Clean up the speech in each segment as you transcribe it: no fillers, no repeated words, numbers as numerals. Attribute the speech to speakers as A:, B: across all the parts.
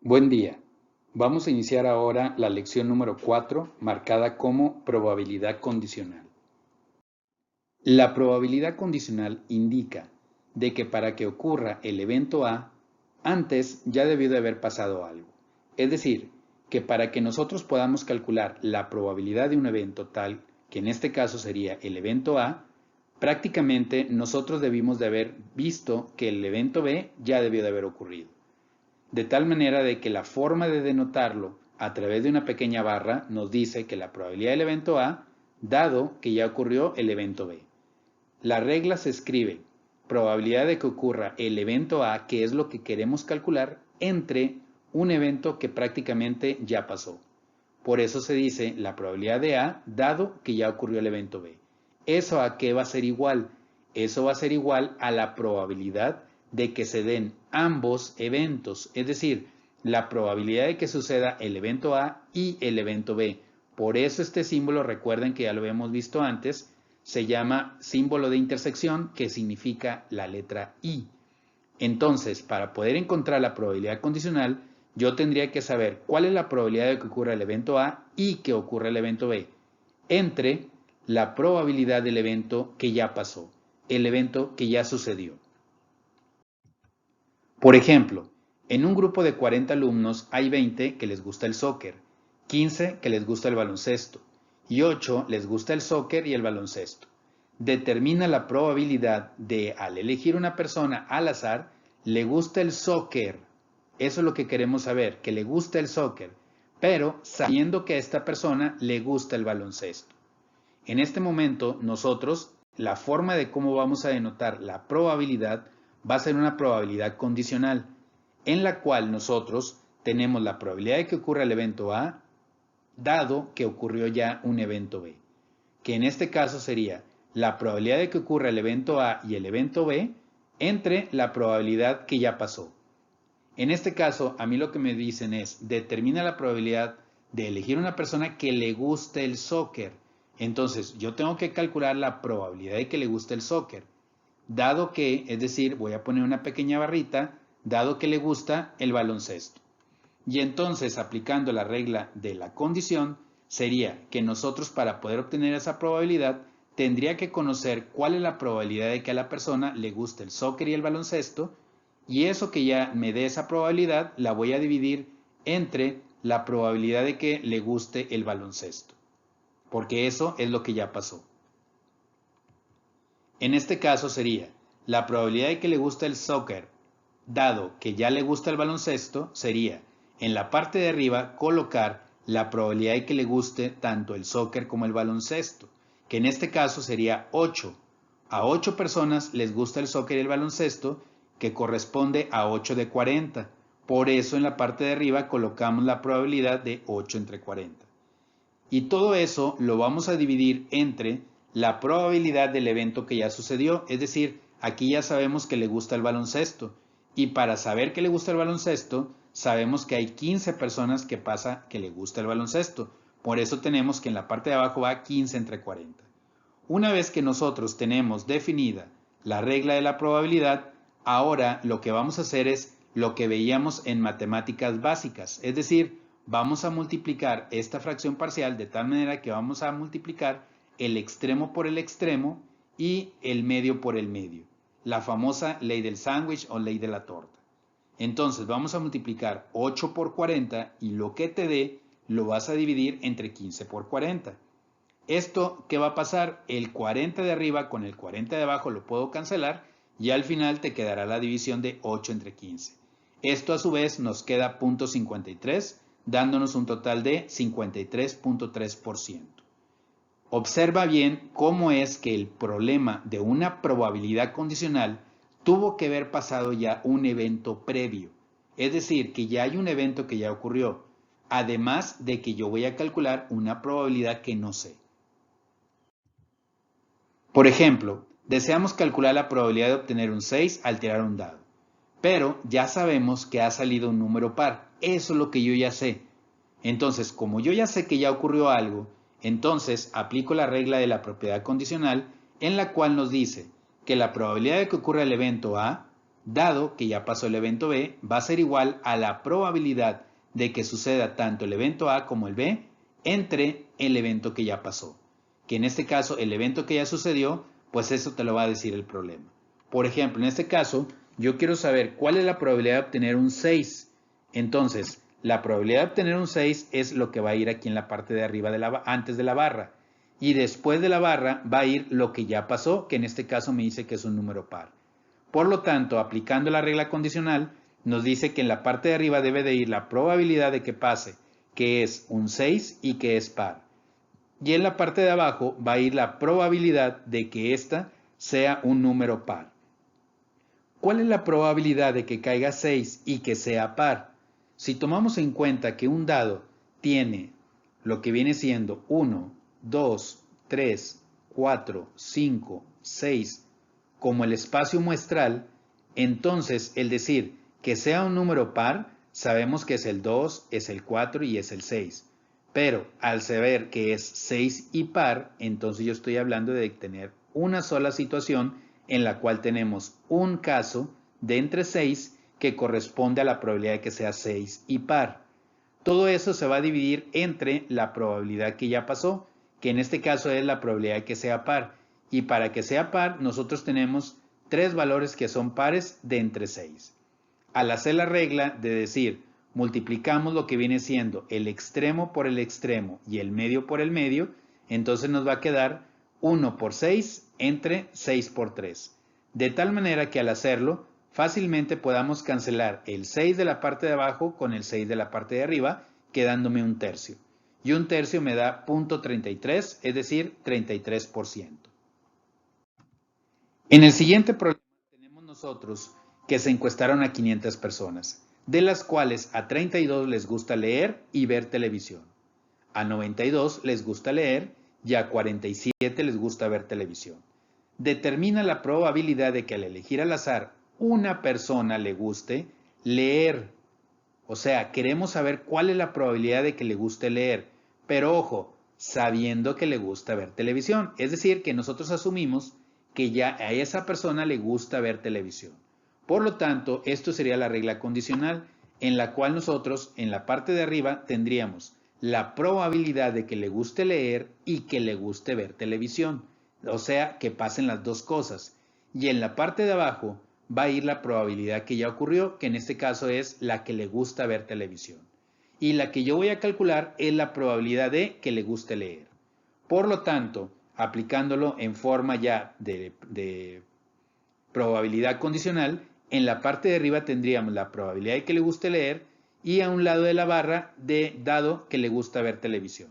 A: Buen día. Vamos a iniciar ahora la lección número 4, marcada como probabilidad condicional. La probabilidad condicional indica de que para que ocurra el evento A, antes ya debió de haber pasado algo. Es decir, que para que nosotros podamos calcular la probabilidad de un evento tal, que en este caso sería el evento A, prácticamente nosotros debimos de haber visto que el evento B ya debió de haber ocurrido. De tal manera de que la forma de denotarlo a través de una pequeña barra nos dice que la probabilidad del evento A, dado que ya ocurrió el evento B. La regla se escribe probabilidad de que ocurra el evento A, que es lo que queremos calcular, entre un evento que prácticamente ya pasó. Por eso se dice la probabilidad de A, dado que ya ocurrió el evento B. ¿Eso a qué va a ser igual? Eso va a ser igual a la probabilidad de que se den ambos eventos, es decir, la probabilidad de que suceda el evento A y el evento B. Por eso este símbolo, recuerden que ya lo habíamos visto antes, se llama símbolo de intersección, que significa la letra I. Entonces, para poder encontrar la probabilidad condicional, yo tendría que saber cuál es la probabilidad de que ocurra el evento A y que ocurra el evento B, entre la probabilidad del evento que ya pasó, el evento que ya sucedió. Por ejemplo, en un grupo de 40 alumnos hay 20 que les gusta el soccer, 15 que les gusta el baloncesto y 8 les gusta el soccer y el baloncesto. Determina la probabilidad de, al elegir una persona al azar, le gusta el soccer. Eso es lo que queremos saber, que le gusta el soccer, pero sabiendo que a esta persona le gusta el baloncesto. En este momento, nosotros, la forma de cómo vamos a denotar la probabilidad va a ser una probabilidad condicional, en la cual nosotros tenemos la probabilidad de que ocurra el evento A, dado que ocurrió ya un evento B, que en este caso sería la probabilidad de que ocurra el evento A y el evento B entre la probabilidad que ya pasó. En este caso, a mí lo que me dicen es, determina la probabilidad de elegir una persona que le guste el soccer. Entonces, yo tengo que calcular la probabilidad de que le guste el soccer. Dado que, es decir, voy a poner una pequeña barrita, dado que le gusta el baloncesto. Y entonces, aplicando la regla de la condición, sería que nosotros para poder obtener esa probabilidad, tendría que conocer cuál es la probabilidad de que a la persona le guste el soccer y el baloncesto, y eso que ya me dé esa probabilidad, la voy a dividir entre la probabilidad de que le guste el baloncesto, porque eso es lo que ya pasó. En este caso sería la probabilidad de que le guste el soccer, dado que ya le gusta el baloncesto, sería en la parte de arriba colocar la probabilidad de que le guste tanto el soccer como el baloncesto, que en este caso sería 8. A 8 personas les gusta el soccer y el baloncesto, que corresponde a 8 de 40. Por eso en la parte de arriba colocamos la probabilidad de 8 entre 40. Y todo eso lo vamos a dividir entre la probabilidad del evento que ya sucedió, es decir, aquí ya sabemos que le gusta el baloncesto, y para saber que le gusta el baloncesto, sabemos que hay 15 personas que pasa que le gusta el baloncesto, por eso tenemos que en la parte de abajo va 15 entre 40. Una vez que nosotros tenemos definida la regla de la probabilidad, ahora lo que vamos a hacer es lo que veíamos en matemáticas básicas, es decir, vamos a multiplicar esta fracción parcial de tal manera que vamos a multiplicar el extremo por el extremo y el medio por el medio. La famosa ley del sándwich o ley de la torta. Entonces vamos a multiplicar 8 por 40 y lo que te dé lo vas a dividir entre 15 por 40. Esto, ¿qué va a pasar? El 40 de arriba con el 40 de abajo lo puedo cancelar y al final te quedará la división de 8 entre 15. Esto a su vez nos queda 0.53, dándonos un total de 53.3%. Observa bien cómo es que el problema de una probabilidad condicional tuvo que haber pasado ya un evento previo. Es decir, que ya hay un evento que ya ocurrió, además de que yo voy a calcular una probabilidad que no sé. Por ejemplo, deseamos calcular la probabilidad de obtener un 6 al tirar un dado, pero ya sabemos que ha salido un número par. Eso es lo que yo ya sé. Entonces, como yo ya sé que ya ocurrió algo, entonces aplico la regla de la propiedad condicional en la cual nos dice que la probabilidad de que ocurra el evento A dado que ya pasó el evento B, va a ser igual a la probabilidad de que suceda tanto el evento A como el B entre el evento que ya pasó. Que en este caso, el evento que ya sucedió, pues eso te lo va a decir el problema. Por ejemplo, en este caso, yo quiero saber cuál es la probabilidad de obtener un 6. Entonces, la probabilidad de obtener un 6 es lo que va a ir aquí en la parte de arriba antes de la barra. Y después de la barra va a ir lo que ya pasó, que en este caso me dice que es un número par. Por lo tanto, aplicando la regla condicional, nos dice que en la parte de arriba debe de ir la probabilidad de que pase, que es un 6 y que es par. Y en la parte de abajo va a ir la probabilidad de que ésta sea un número par. ¿Cuál es la probabilidad de que caiga 6 y que sea par? Si tomamos en cuenta que un dado tiene lo que viene siendo 1, 2, 3, 4, 5, 6 como el espacio muestral, entonces el decir que sea un número par, sabemos que es el 2, es el 4 y es el 6. Pero al saber que es 6 y par, entonces yo estoy hablando de tener una sola situación en la cual tenemos un caso de entre 6 que corresponde a la probabilidad de que sea 6 y par. Todo eso se va a dividir entre la probabilidad que ya pasó, que en este caso es la probabilidad de que sea par. Y para que sea par, nosotros tenemos tres valores que son pares de entre 6. Al hacer la regla de decir, multiplicamos lo que viene siendo el extremo por el extremo y el medio por el medio, entonces nos va a quedar 1 por 6 entre 6 por 3. De tal manera que al hacerlo, fácilmente podamos cancelar el 6 de la parte de abajo con el 6 de la parte de arriba, quedándome un tercio. Y un tercio me da 0.33, es decir, 33%. En el siguiente problema tenemos nosotros que se encuestaron a 500 personas, de las cuales a 32 les gusta leer y ver televisión, a 92 les gusta leer y a 47 les gusta ver televisión. Determina la probabilidad de que al elegir al azar una persona le guste leer. O sea, queremos saber cuál es la probabilidad de que le guste leer, pero ojo, sabiendo que le gusta ver televisión. Es decir, que nosotros asumimos que ya a esa persona le gusta ver televisión. Por lo tanto, esto sería la regla condicional, en la cual nosotros en la parte de arriba tendríamos la probabilidad de que le guste leer y que le guste ver televisión. O sea, que pasen las dos cosas. Y en la parte de abajo va a ir la probabilidad que ya ocurrió, que en este caso es la que le gusta ver televisión. Y la que yo voy a calcular es la probabilidad de que le guste leer. Por lo tanto, aplicándolo en forma ya de probabilidad condicional, en la parte de arriba tendríamos la probabilidad de que le guste leer y a un lado de la barra de dado que le gusta ver televisión.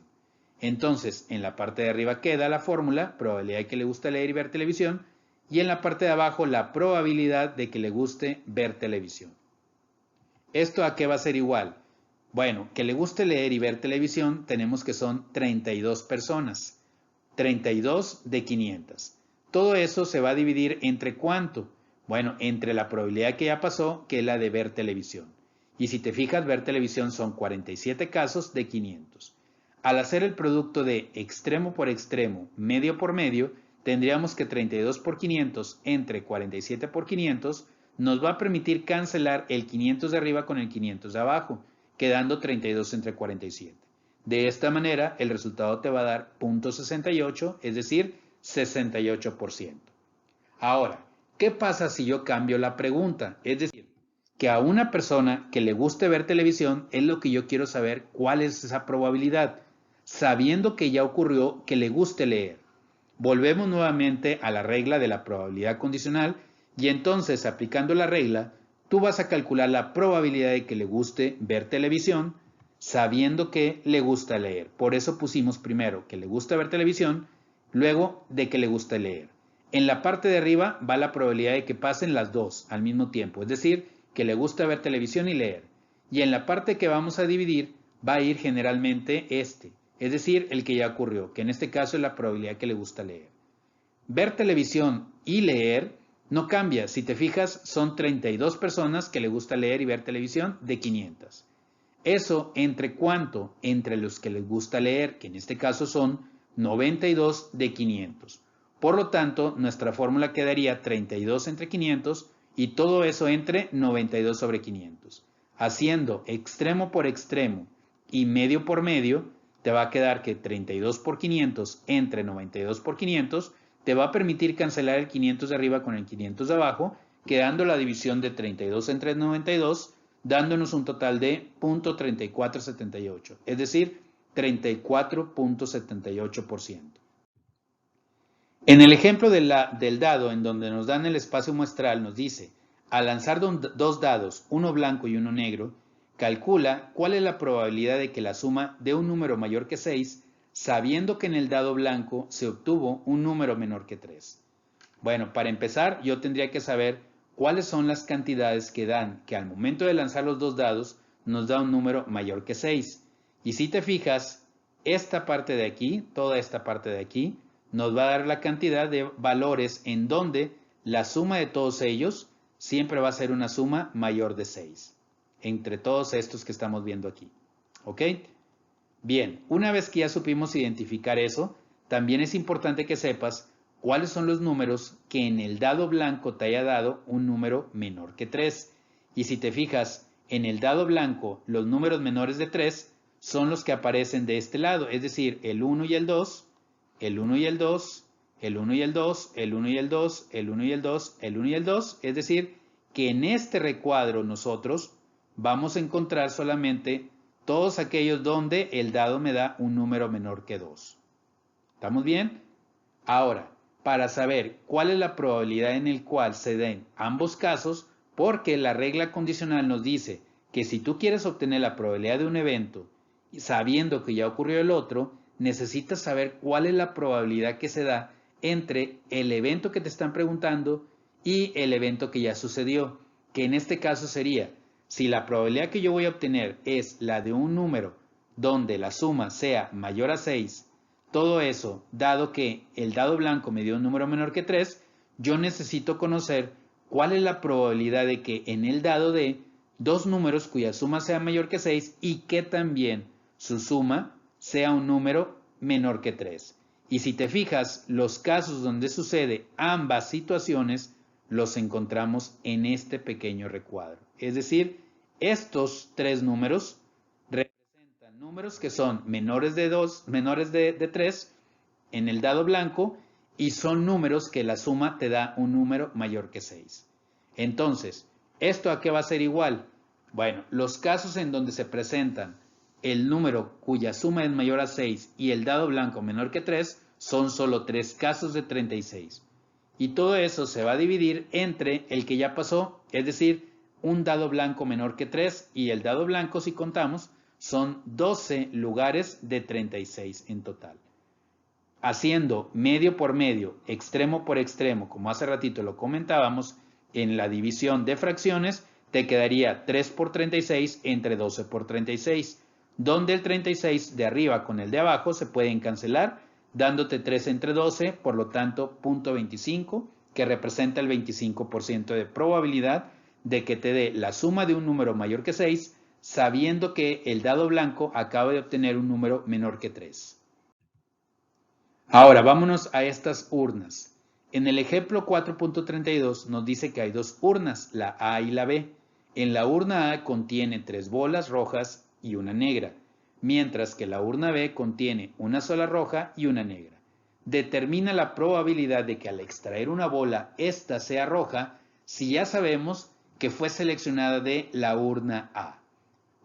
A: Entonces, en la parte de arriba queda la fórmula, probabilidad de que le guste leer y ver televisión, y en la parte de abajo la probabilidad de que le guste ver televisión. ¿Esto a qué va a ser igual? Bueno, que le guste leer y ver televisión tenemos que son 32 personas. 32 de 500. Todo eso se va a dividir entre ¿cuánto? Bueno, entre la probabilidad que ya pasó, que es la de ver televisión. Y si te fijas, ver televisión son 47 casos de 500. Al hacer el producto de extremo por extremo, medio por medio, tendríamos que 32 por 500 entre 47 por 500 nos va a permitir cancelar el 500 de arriba con el 500 de abajo, quedando 32 entre 47. De esta manera, el resultado te va a dar 0.68, es decir, 68%. Ahora, ¿qué pasa si yo cambio la pregunta? Es decir, que a una persona que le guste ver televisión es lo que yo quiero saber cuál es esa probabilidad, sabiendo que ya ocurrió que le guste leer. Volvemos nuevamente a la regla de la probabilidad condicional y entonces aplicando la regla, tú vas a calcular la probabilidad de que le guste ver televisión sabiendo que le gusta leer. Por eso pusimos primero que le gusta ver televisión, luego de que le gusta leer. En la parte de arriba va la probabilidad de que pasen las dos al mismo tiempo, es decir, que le gusta ver televisión y leer. Y en la parte que vamos a dividir va a ir generalmente es decir, el que ya ocurrió, que en este caso es la probabilidad que le gusta leer. Ver televisión y leer no cambia. Si te fijas, son 32 personas que le gusta leer y ver televisión de 500. Eso entre cuánto, entre los que les gusta leer, que en este caso son 92 de 500. Por lo tanto, nuestra fórmula quedaría 32 entre 500 y todo eso entre 92 sobre 500. Haciendo extremo por extremo y medio por medio, te va a quedar que 32 por 500 entre 92 por 500 te va a permitir cancelar el 500 de arriba con el 500 de abajo, quedando la división de 32 entre 92, dándonos un total de 0.3478, es decir, 34.78%. En el ejemplo del dado, en donde nos dan el espacio muestral, nos dice, al lanzar dos dados, uno blanco y uno negro, calcula cuál es la probabilidad de que la suma dé un número mayor que 6, sabiendo que en el dado blanco se obtuvo un número menor que 3. Bueno, para empezar, yo tendría que saber cuáles son las cantidades que dan que al momento de lanzar los dos dados nos da un número mayor que 6. Y si te fijas, esta parte de aquí, toda esta parte de aquí, nos va a dar la cantidad de valores en donde la suma de todos ellos siempre va a ser una suma mayor de 6, entre todos estos que estamos viendo aquí. ¿Ok? Bien, una vez que ya supimos identificar eso, también es importante que sepas cuáles son los números que en el dado blanco te haya dado un número menor que 3. Y si te fijas, en el dado blanco los números menores de 3 son los que aparecen de este lado, es decir, el 1 y el 2, el 1 y el 2, el 1 y el 2, el 1 y el 2, el 1 y el 2, el 1 y el 2, es decir, que en este recuadro nosotros vamos a encontrar solamente todos aquellos donde el dado me da un número menor que 2. ¿Estamos bien? Ahora, para saber cuál es la probabilidad en el cual se den ambos casos, porque la regla condicional nos dice que si tú quieres obtener la probabilidad de un evento sabiendo que ya ocurrió el otro, necesitas saber cuál es la probabilidad que se da entre el evento que te están preguntando y el evento que ya sucedió, que en este caso sería, si la probabilidad que yo voy a obtener es la de un número donde la suma sea mayor a 6, todo eso, dado que el dado blanco me dio un número menor que 3, yo necesito conocer cuál es la probabilidad de que en el dado dé dos números cuya suma sea mayor que 6 y que también su suma sea un número menor que 3. Y si te fijas, los casos donde sucede ambas situaciones los encontramos en este pequeño recuadro. Es decir, estos tres números representan números que son menores de 2, menores de 3 en el dado blanco y son números que la suma te da un número mayor que 6. Entonces, ¿esto a qué va a ser igual? Bueno, los casos en donde se presentan el número cuya suma es mayor a 6 y el dado blanco menor que 3 son solo 3 casos de 36. Y todo eso se va a dividir entre el que ya pasó, es decir, un dado blanco menor que 3 y el dado blanco, si contamos, son 12 lugares de 36 en total. Haciendo medio por medio, extremo por extremo, como hace ratito lo comentábamos, en la división de fracciones, te quedaría 3 por 36 entre 12 por 36, donde el 36 de arriba con el de abajo se pueden cancelar, dándote 3 entre 12, por lo tanto 0.25, que representa el 25% de probabilidad de que te dé la suma de un número mayor que 6, sabiendo que el dado blanco acaba de obtener un número menor que 3. Ahora, vámonos a estas urnas. En el ejemplo 4.32 nos dice que hay dos urnas, la A y la B. En la urna A contiene 3 bolas rojas y una negra, mientras que la urna B contiene una sola roja y una negra. Determina la probabilidad de que al extraer una bola, ésta sea roja, si ya sabemos que fue seleccionada de la urna A.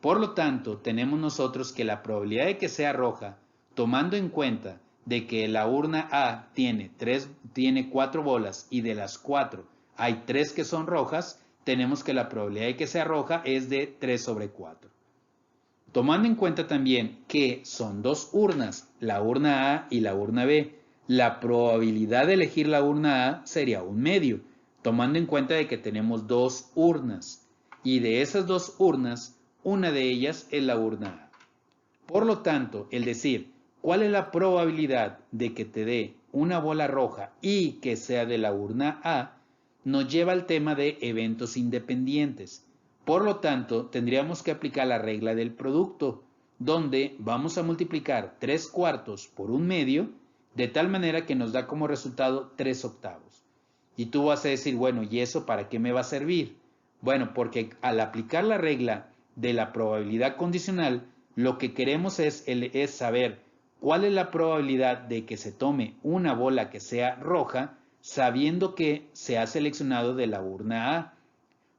A: Por lo tanto, tenemos nosotros que la probabilidad de que sea roja, tomando en cuenta de que la urna A tiene 4 bolas y de las 4 hay 3 que son rojas, tenemos que la probabilidad de que sea roja es de 3 sobre 4. Tomando en cuenta también que son dos urnas, la urna A y la urna B, la probabilidad de elegir la urna A sería un medio, tomando en cuenta de que tenemos dos urnas y de esas dos urnas, una de ellas es la urna A. Por lo tanto, el decir cuál es la probabilidad de que te dé una bola roja y que sea de la urna A, nos lleva al tema de eventos independientes. Por lo tanto, tendríamos que aplicar la regla del producto, donde vamos a multiplicar 3 cuartos por un medio, de tal manera que nos da como resultado 3 octavos. Y tú vas a decir, bueno, ¿y eso para qué me va a servir? Bueno, porque al aplicar la regla de la probabilidad condicional, lo que queremos es saber cuál es la probabilidad de que se tome una bola que sea roja, sabiendo que se ha seleccionado de la urna A.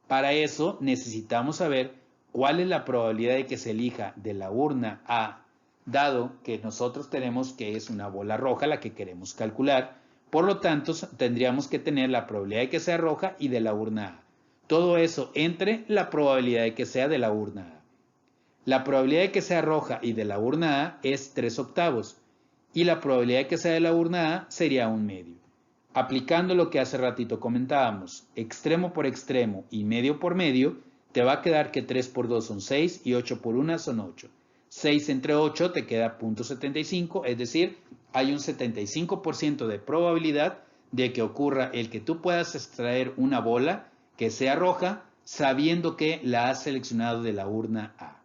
A: Para eso necesitamos saber cuál es la probabilidad de que se elija de la urna A, dado que nosotros tenemos que es una bola roja la que queremos calcular. Por lo tanto, tendríamos que tener la probabilidad de que sea roja y de la urna A. Todo eso entre la probabilidad de que sea de la urna A. La probabilidad de que sea roja y de la urna A es 3/8 y la probabilidad de que sea de la urna A sería 1/2. Aplicando lo que hace ratito comentábamos, extremo por extremo y medio por medio, te va a quedar que 3 por 2 son 6 y 8 por 1 son 8. 6 entre 8 te queda 0.75, es decir, hay un 75% de probabilidad de que ocurra el que tú puedas extraer una bola que sea roja sabiendo que la has seleccionado de la urna A.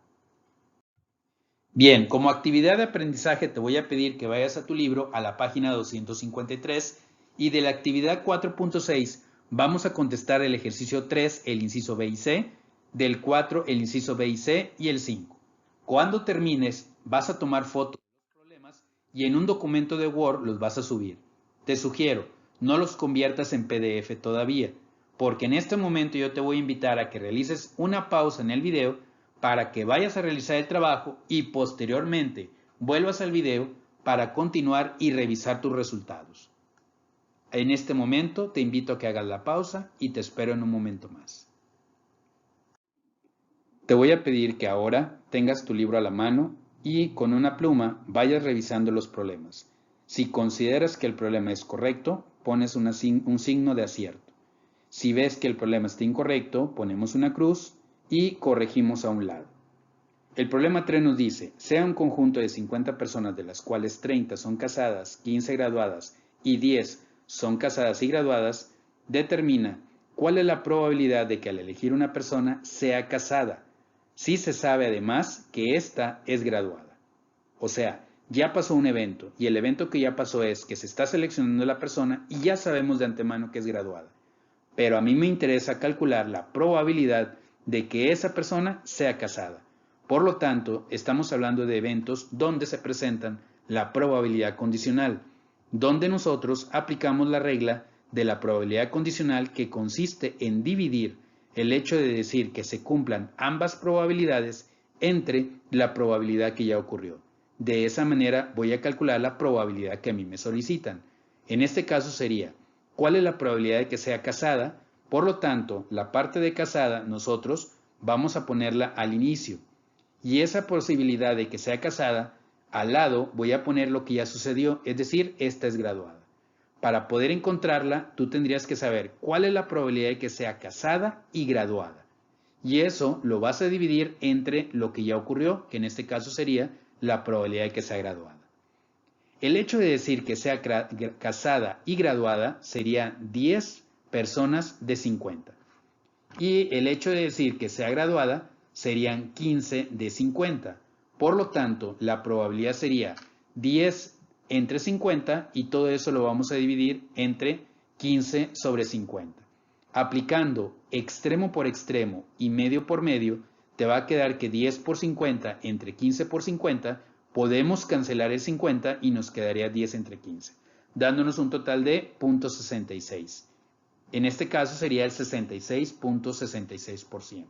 A: Bien, como actividad de aprendizaje te voy a pedir que vayas a tu libro a la página 253 y de la actividad 4.6 vamos a contestar el ejercicio 3, el inciso B y C, del 4, el inciso B y C y el 5. Cuando termines, vas a tomar fotos de los problemas y en un documento de Word los vas a subir. Te sugiero, no los conviertas en PDF todavía, porque en este momento yo te voy a invitar a que realices una pausa en el video para que vayas a realizar el trabajo y posteriormente vuelvas al video para continuar y revisar tus resultados. En este momento te invito a que hagas la pausa y te espero en un momento más. Te voy a pedir que ahora tengas tu libro a la mano y con una pluma vayas revisando los problemas. Si consideras que el problema es correcto, pones un signo de acierto. Si ves que el problema está incorrecto, ponemos una cruz y corregimos a un lado. El problema 3 nos dice, sea un conjunto de 50 personas de las cuales 30 son casadas, 15 graduadas y 10 son casadas y graduadas, determina cuál es la probabilidad de que al elegir una persona sea casada, si se sabe además que ésta es graduada. O sea, ya pasó un evento y el evento que ya pasó es que se está seleccionando la persona y ya sabemos de antemano que es graduada. Pero a mí me interesa calcular la probabilidad de que esa persona sea casada. Por lo tanto, estamos hablando de eventos donde se presentan la probabilidad condicional, donde nosotros aplicamos la regla de la probabilidad condicional que consiste en dividir el hecho de decir que se cumplan ambas probabilidades entre la probabilidad que ya ocurrió. De esa manera voy a calcular la probabilidad que a mí me solicitan. En este caso sería, ¿cuál es la probabilidad de que sea casada? Por lo tanto, la parte de casada nosotros vamos a ponerla al inicio. Y esa posibilidad de que sea casada, al lado voy a poner lo que ya sucedió, es decir, esta es graduada. Para poder encontrarla, tú tendrías que saber cuál es la probabilidad de que sea casada y graduada. Y eso lo vas a dividir entre lo que ya ocurrió, que en este caso sería la probabilidad de que sea graduada. El hecho de decir que sea casada y graduada sería 10 personas de 50. Y el hecho de decir que sea graduada serían 15 de 50. Por lo tanto, la probabilidad sería 10 entre 50 y todo eso lo vamos a dividir entre 15 sobre 50. Aplicando extremo por extremo y medio por medio, te va a quedar que 10 por 50 entre 15 por 50, podemos cancelar el 50 y nos quedaría 10 entre 15, dándonos un total de 0.66. En este caso sería el 66.66%.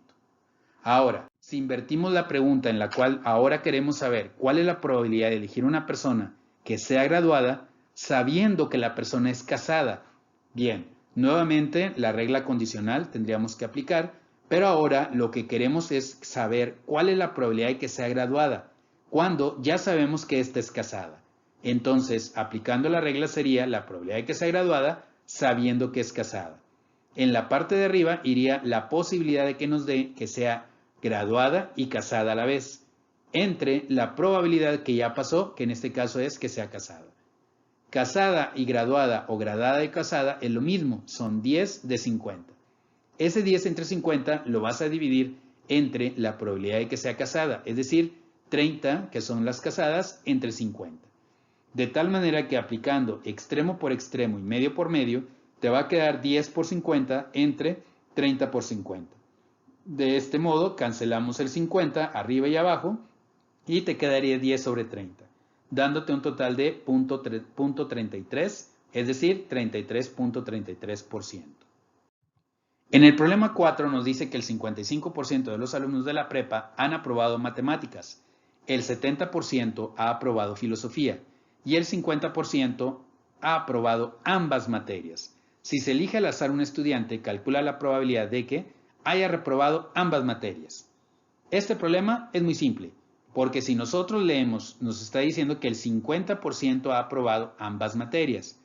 A: Ahora, si invertimos la pregunta en la cual ahora queremos saber cuál es la probabilidad de elegir una persona que sea graduada, sabiendo que la persona es casada. Bien, nuevamente la regla condicional tendríamos que aplicar, pero ahora lo que queremos es saber cuál es la probabilidad de que sea graduada, cuando ya sabemos que ésta es casada. Entonces, aplicando la regla sería la probabilidad de que sea graduada sabiendo que es casada. En la parte de arriba iría la posibilidad de que nos dé que sea graduada y casada a la vez, entre la probabilidad que ya pasó, que en este caso es que sea casada. Casada y graduada o graduada y casada es lo mismo, son 10 de 50. Ese 10 entre 50 lo vas a dividir entre la probabilidad de que sea casada, es decir, 30, que son las casadas, entre 50. De tal manera que aplicando extremo por extremo y medio por medio, Te va a quedar 10 por 50 entre 30 por 50. De este modo cancelamos el 50 arriba y abajo y te quedaría 10 sobre 30, dándote un total de 0.33, es decir, 33.33%. En el problema 4 nos dice que el 55% de los alumnos de la prepa han aprobado matemáticas, el 70% ha aprobado filosofía y el 50% ha aprobado ambas materias. Si se elige al azar un estudiante, calcula la probabilidad de que haya reprobado ambas materias. Este problema es muy simple, porque si nosotros leemos, nos está diciendo que el 50% ha aprobado ambas materias.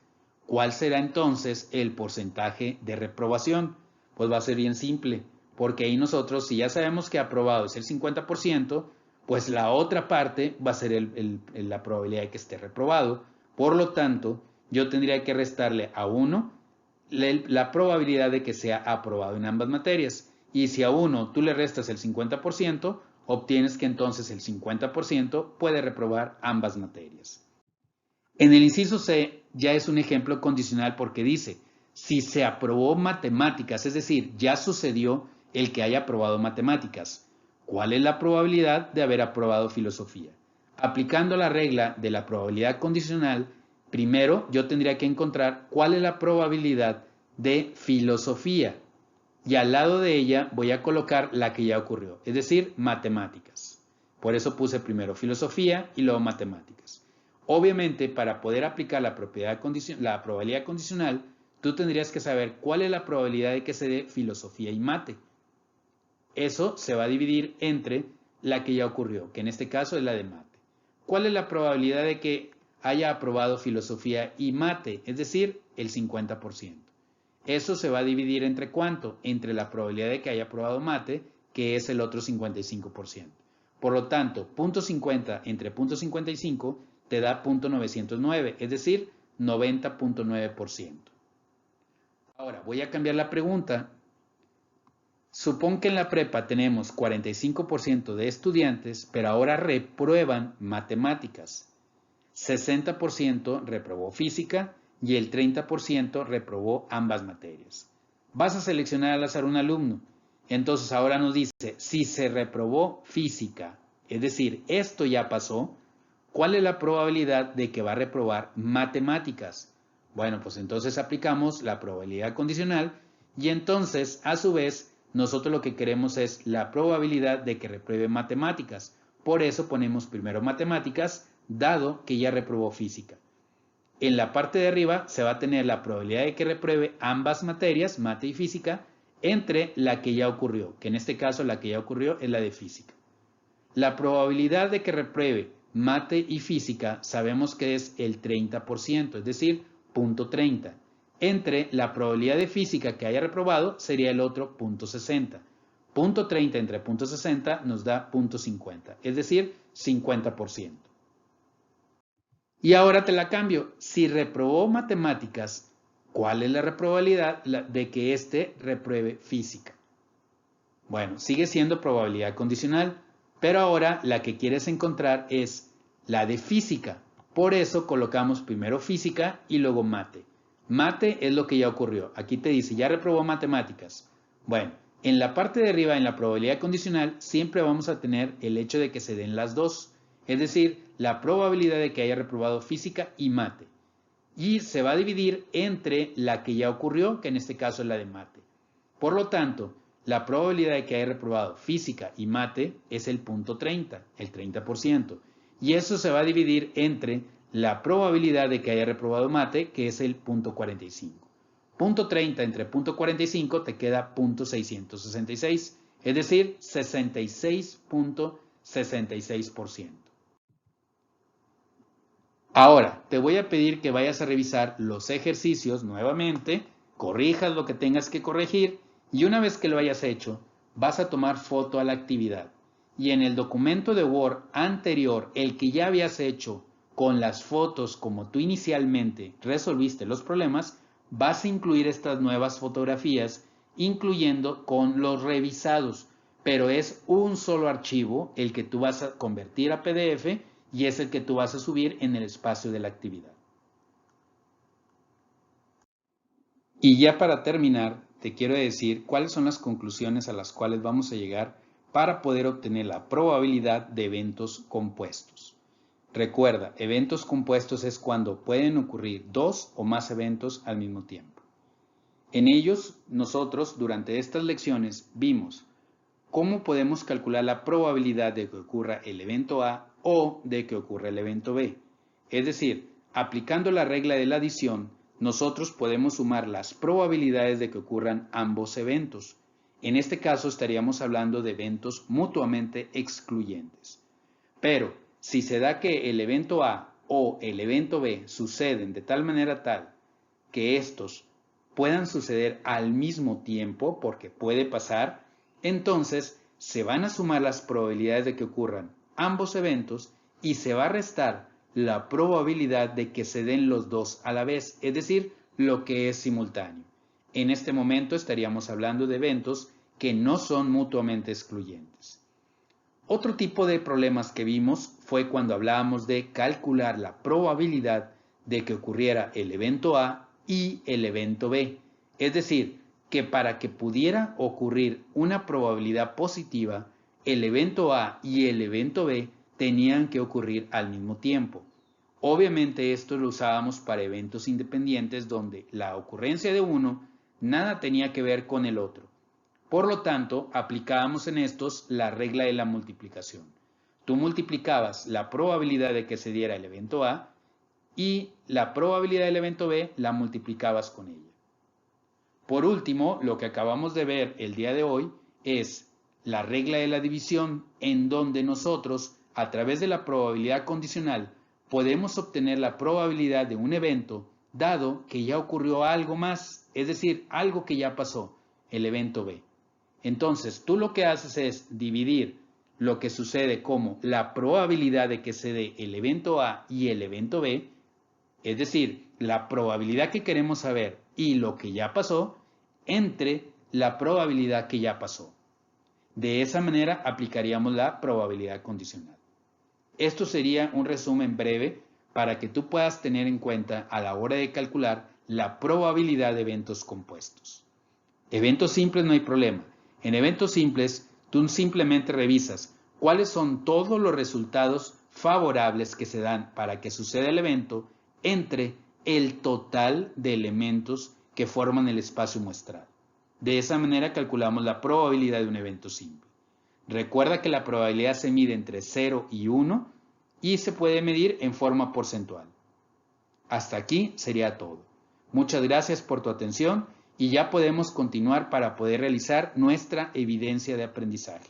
A: ¿Cuál será entonces el porcentaje de reprobación? Pues va a ser bien simple, porque ahí nosotros, si ya sabemos que aprobado es el 50%, pues la otra parte va a ser la probabilidad de que esté reprobado. Por lo tanto, yo tendría que restarle a 1 la probabilidad de que sea aprobado en ambas materias. Y si a 1 tú le restas el 50%, obtienes que entonces el 50% puede reprobar ambas materias. En el inciso C ya es un ejemplo condicional porque dice, si se aprobó matemáticas, es decir, ya sucedió el que haya aprobado matemáticas, ¿cuál es la probabilidad de haber aprobado filosofía? Aplicando la regla de la probabilidad condicional, primero yo tendría que encontrar cuál es la probabilidad de filosofía y al lado de ella voy a colocar la que ya ocurrió, es decir, matemáticas. Por eso puse primero filosofía y luego matemáticas. Obviamente, para poder aplicar la probabilidad condicional, tú tendrías que saber cuál es la probabilidad de que se dé filosofía y mate. Eso se va a dividir entre la que ya ocurrió, que en este caso es la de mate. ¿Cuál es la probabilidad de que haya aprobado filosofía y mate? Es decir, el 50%. Eso se va a dividir entre ¿cuánto? Entre la probabilidad de que haya aprobado mate, que es el otro 55%. Por lo tanto, 0.50 entre 0.55 te da 0.909, es decir, 90.9%. Ahora, voy a cambiar la pregunta. Supón que en la prepa tenemos 45% de estudiantes, pero ahora reprueban matemáticas. 60% reprobó física y el 30% reprobó ambas materias. Vas a seleccionar al azar un alumno. Entonces ahora nos dice, si se reprobó física, es decir, esto ya pasó, ¿cuál es la probabilidad de que va a reprobar matemáticas? Bueno, pues entonces aplicamos la probabilidad condicional y entonces, a su vez, nosotros lo que queremos es la probabilidad de que repruebe matemáticas. Por eso ponemos primero matemáticas, dado que ya reprobó física. En la parte de arriba se va a tener la probabilidad de que repruebe ambas materias, mate y física, entre la que ya ocurrió, que en este caso la que ya ocurrió es la de física. La probabilidad de que repruebe mate y física sabemos que es el 30%, es decir, 0.30. Entre la probabilidad de física que haya reprobado sería el otro 0.60. 0.30 entre 0.60 nos da 0.50, es decir, 50%. Y ahora te la cambio. Si reprobó matemáticas, ¿cuál es la probabilidad de que éste repruebe física? Bueno, sigue siendo probabilidad condicional, pero ahora la que quieres encontrar es la de física. Por eso colocamos primero física y luego mate. Mate es lo que ya ocurrió. Aquí te dice, ya reprobó matemáticas. Bueno, en la parte de arriba, en la probabilidad condicional, siempre vamos a tener el hecho de que se den las dos. Es decir, la probabilidad de que haya reprobado física y mate. Y se va a dividir entre la que ya ocurrió, que en este caso es la de mate. Por lo tanto, la probabilidad de que haya reprobado física y mate es el 0.30, el 30%. Y eso se va a dividir entre la probabilidad de que haya reprobado mate, que es el 0.45. 0.30 entre 0.45 te queda 0.666, es decir, 66.66%. Ahora, te voy a pedir que vayas a revisar los ejercicios nuevamente, corrijas lo que tengas que corregir y una vez que lo hayas hecho, vas a tomar foto a la actividad. Y en el documento de Word anterior, el que ya habías hecho con las fotos como tú inicialmente resolviste los problemas, vas a incluir estas nuevas fotografías, incluyendo con los revisados, pero es un solo archivo el que tú vas a convertir a PDF y es el que tú vas a subir en el espacio de la actividad. Y ya para terminar, te quiero decir cuáles son las conclusiones a las cuales vamos a llegar para poder obtener la probabilidad de eventos compuestos. Recuerda, eventos compuestos es cuando pueden ocurrir dos o más eventos al mismo tiempo. En ellos, nosotros durante estas lecciones vimos cómo podemos calcular la probabilidad de que ocurra el evento A o de que ocurra el evento B. Es decir, aplicando la regla de la adición, nosotros podemos sumar las probabilidades de que ocurran ambos eventos. En este caso estaríamos hablando de eventos mutuamente excluyentes. Pero si se da que el evento A o el evento B suceden de tal manera tal que estos puedan suceder al mismo tiempo, porque puede pasar, entonces se van a sumar las probabilidades de que ocurran ambos eventos y se va a restar la probabilidad de que se den los dos a la vez, es decir, lo que es simultáneo. En este momento estaríamos hablando de eventos que no son mutuamente excluyentes. Otro tipo de problemas que vimos fue cuando hablábamos de calcular la probabilidad de que ocurriera el evento A y el evento B. Es decir, que para que pudiera ocurrir una probabilidad positiva, el evento A y el evento B tenían que ocurrir al mismo tiempo. Obviamente esto lo usábamos para eventos independientes donde la ocurrencia de uno nada tenía que ver con el otro. Por lo tanto, aplicábamos en estos la regla de la multiplicación. Tú multiplicabas la probabilidad de que se diera el evento A y la probabilidad del evento B la multiplicabas con ella. Por último, lo que acabamos de ver el día de hoy es la regla de la división, en donde nosotros, a través de la probabilidad condicional, podemos obtener la probabilidad de un evento dado que ya ocurrió algo más, es decir, algo que ya pasó, el evento B. Entonces, tú lo que haces es dividir lo que sucede como la probabilidad de que se dé el evento A y el evento B, es decir, la probabilidad que queremos saber y lo que ya pasó, entre la probabilidad que ya pasó. De esa manera aplicaríamos la probabilidad condicional. Esto sería un resumen breve para que tú puedas tener en cuenta a la hora de calcular la probabilidad de eventos compuestos. Eventos simples no hay problema. En eventos simples, tú simplemente revisas cuáles son todos los resultados favorables que se dan para que suceda el evento entre el total de elementos que forman el espacio muestral. De esa manera calculamos la probabilidad de un evento simple. Recuerda que la probabilidad se mide entre 0 y 1 y se puede medir en forma porcentual. Hasta aquí sería todo. Muchas gracias por tu atención y ya podemos continuar para poder realizar nuestra evidencia de aprendizaje.